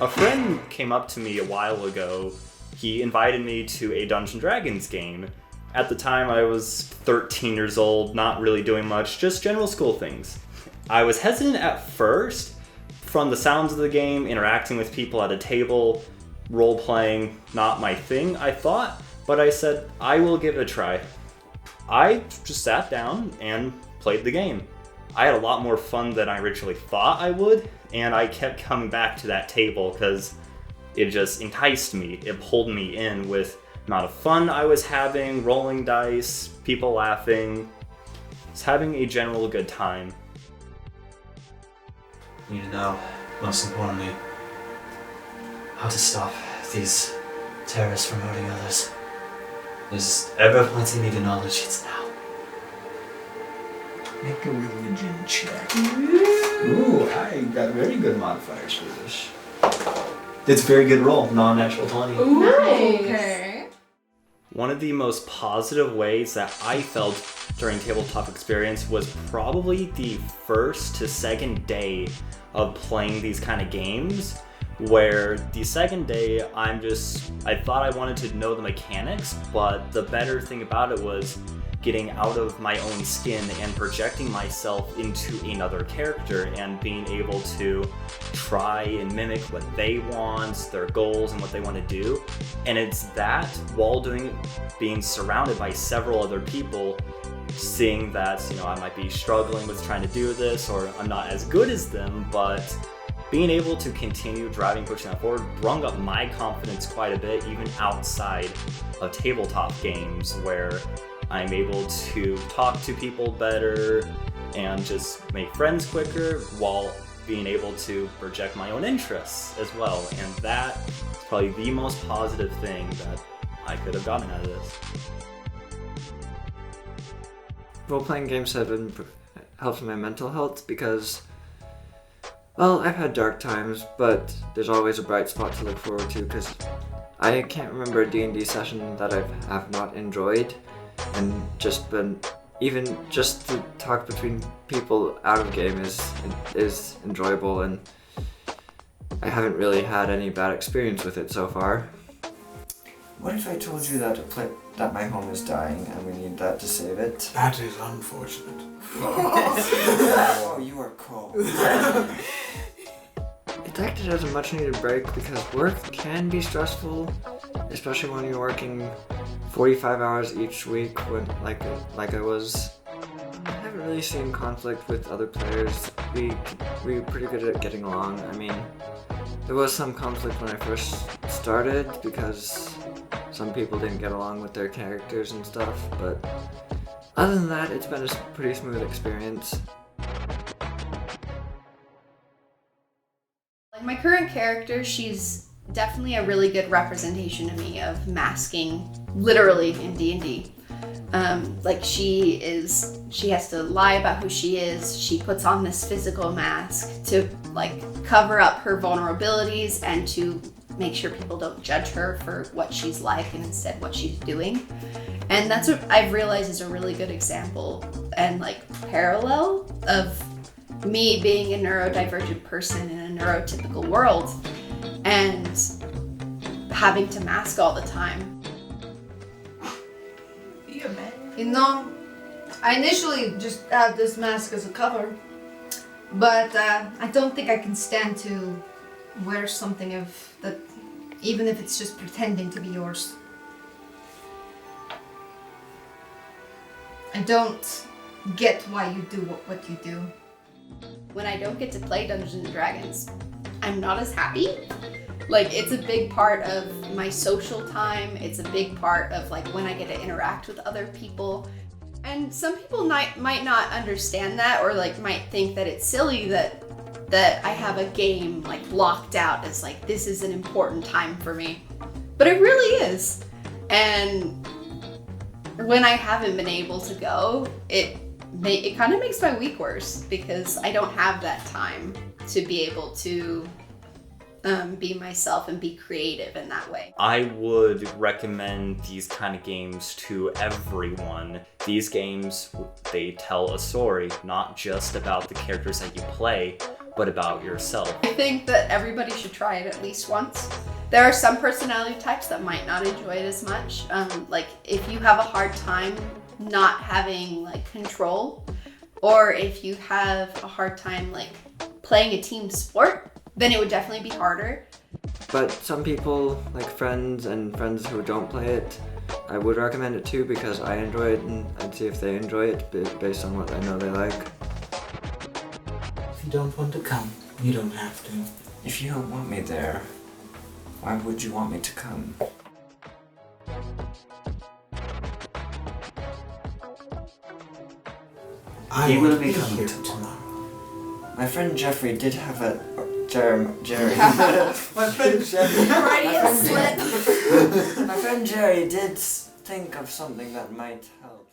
A friend came up to me a while ago. He invited me to a Dungeons & Dragons game. At the time, I was 13 years old, not really doing much, just general school things. I was hesitant at first. From the sounds of the game, interacting with people at a table, role-playing, not my thing, I thought, but I said, I will give it a try. I just sat down and played the game. I had a lot more fun than I originally thought I would, and I kept coming back to that table because it just enticed me. It pulled me in with the amount of fun I was having, rolling dice, people laughing, just having a general good time. You need to know, most importantly, how to stop these terrorists from hurting others. There's ever plenty need of knowledge, it's now. Make a religion check. Ooh, I got very good modifiers for this. It's a very good roll, non-natural 20. Ooh, Nice. Okay. One of the most positive ways that I felt during tabletop experience was probably the first to second day of playing these kind of games, where the second day I thought I wanted to know the mechanics, but the better thing about it was getting out of my own skin and projecting myself into another character and being able to try and mimic what they want, their goals, and what they want to do. And it's that, while doing it, being surrounded by several other people, seeing that, I might be struggling with trying to do this, or I'm not as good as them, but being able to continue driving, pushing that forward, brung up my confidence quite a bit, even outside of tabletop games, where I'm able to talk to people better and just make friends quicker while being able to project my own interests as well. And that is probably the most positive thing that I could have gotten out of this. Role-playing games have been helped my mental health because, well, I've had dark times, but there's always a bright spot to look forward to because I can't remember a D&D session that I have not enjoyed. And even just to talk between people out of game is enjoyable, and I haven't really had any bad experience with it so far. What if I told you that my home is dying and we need that to save it? That is unfortunate. Oh, you are cold. It acted as a much needed break because work can be stressful, especially when you're working 45 hours each week when like I was. I haven't really seen conflict with other players. We were pretty good at getting along. I mean, there was some conflict when I first started because some people didn't get along with their characters and stuff, but other than that, it's been a pretty smooth experience. Like my current character, she's definitely a really good representation to me of masking, literally in D&D. She has to lie about who she is. She puts on this physical mask to cover up her vulnerabilities and to make sure people don't judge her for what she's like and instead what she's doing. And that's what I've realized is a really good example and parallel of me being a neurodivergent person in a neurotypical world and having to mask all the time. Yeah, man. I initially just had this mask as a cover, but I don't think I can stand to wear something of that, even if it's just pretending to be yours. I don't get why you do what you do. When I don't get to play Dungeons & Dragons, I'm not as happy. It's a big part of my social time. It's a big part of when I get to interact with other people. And some people might not understand that, or might think that it's silly that I have a game blocked out as this is an important time for me. But it really is. And when I haven't been able to go, it kind of makes my week worse because I don't have that time to be able to be myself and be creative in that way. I would recommend these kind of games to everyone. These games, they tell a story, not just about the characters that you play, but about yourself. I think that everybody should try it at least once. There are some personality types that might not enjoy it as much. Like if you have a hard time not having like control, or if you have a hard time like playing a team sport, then it would definitely be harder. But some people, like friends and friends who don't play it, I would recommend it too because I enjoy it and I'd see if they enjoy it based on what I know they like. If you don't want to come, you don't have to. If you don't want me there, why would you want me to come? I will will be be coming here tomorrow. tomorrow. My friend Jeffrey did have a... Jerry. My friend Jeffrey. Freudian slip. My friend Jerry did think of something that might help.